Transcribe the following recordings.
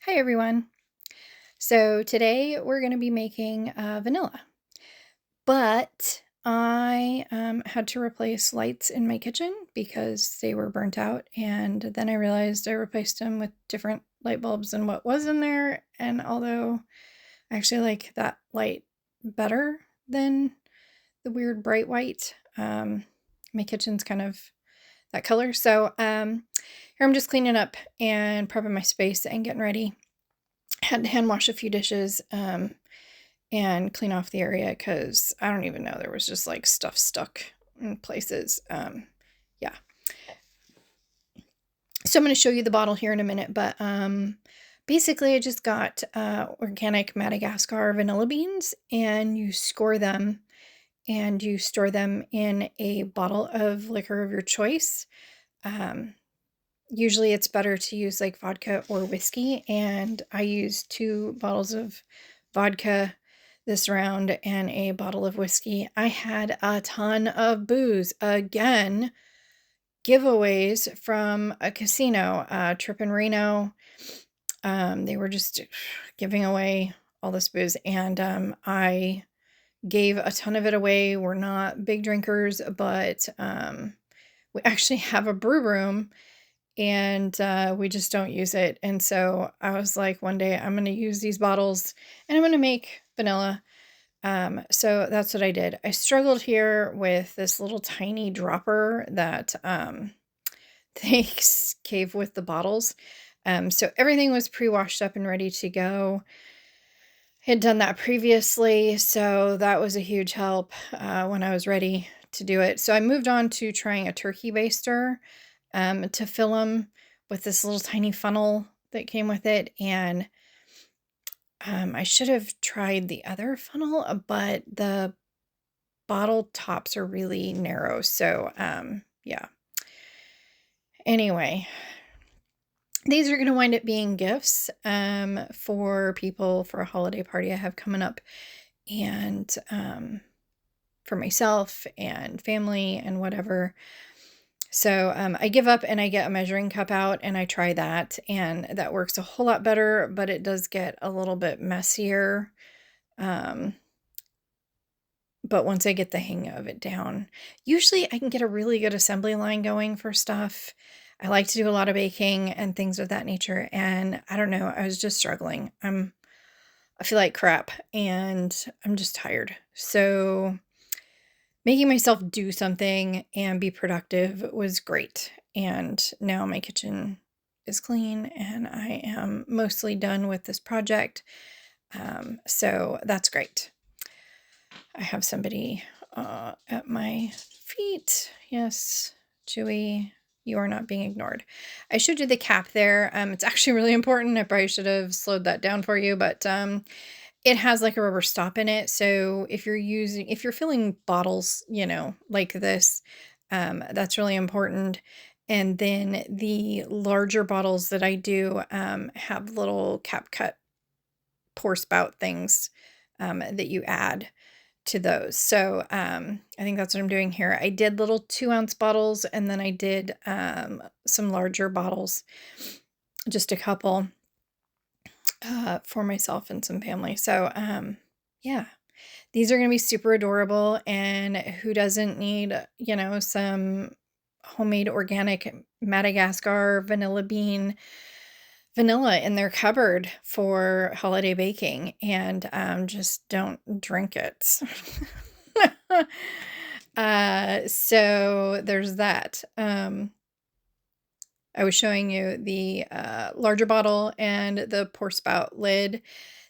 Hi everyone. So today we're going to be making vanilla, but I had to replace lights in my kitchen because they were burnt out, and then I realized I replaced them with different light bulbs than what was in there. And although I actually like that light better than the weird bright white, my kitchen's kind of that color. So here I'm just cleaning up and prepping my space and getting ready. Had to hand wash a few dishes, and clean off the area because I don't even know, there was just, like, stuff stuck in places, yeah. So I'm gonna show you the bottle here in a minute, but, basically, I just got, organic Madagascar vanilla beans, and you score them, and you store them in a bottle of liquor of your choice. Um, Usually, it's better to use, like, vodka or whiskey, and I used 2 bottles of vodka this round and a bottle of whiskey. I had a ton of booze. Again, giveaways from a casino, trip in Reno. They were just giving away all this booze, and I gave a ton of it away. We're not big drinkers, but we actually have a brew room, and we just don't use it. And so I was like, one day I'm going to use these bottles and I'm going to make vanilla. So that's what I did. I struggled here with this little tiny dropper that they gave with the bottles. So everything was pre-washed up and ready to go. I had done that previously, so that was a huge help when I was ready to do it. So I moved on to trying a turkey baster to fill them with this little tiny funnel that came with it. And I should have tried the other funnel, but the bottle tops are really narrow. So, yeah. Anyway, these are going to wind up being gifts for people for a holiday party I have coming up, and for myself and family and whatever. So I give up and I get a measuring cup out and I try that, and that works a whole lot better, but it does get a little bit messier. Um, but once I get the hang of it down, usually I can get a really good assembly line going for stuff. I like to do a lot of baking and things of that nature. And I don't know, I was just struggling. I feel like crap and I'm just tired. So making myself do something and be productive was great. And now my kitchen is clean and I am mostly done with this project. So that's great. I have somebody at my feet. Yes, Chewy, you are not being ignored. I showed you the cap there. It's actually really important. I probably should have slowed that down for you, but it has like a rubber stop in it. So if you're filling bottles, like this, that's really important. And then the larger bottles that I do have little cap cut pour spout things that you add to those. So I think that's what I'm doing here. I did little 2-ounce bottles, and then I did some larger bottles, just a couple for myself and some family. So yeah, these are going to be super adorable. And who doesn't need, some homemade organic Madagascar vanilla bean vanilla in their cupboard for holiday baking, and just don't drink it. So there's that. I was showing you the larger bottle and the pour spout lid.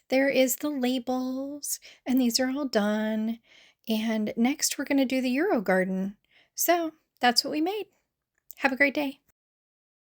There is the labels, and these are all done. And next, we're going to do the Euro garden. So that's what we made. Have a great day.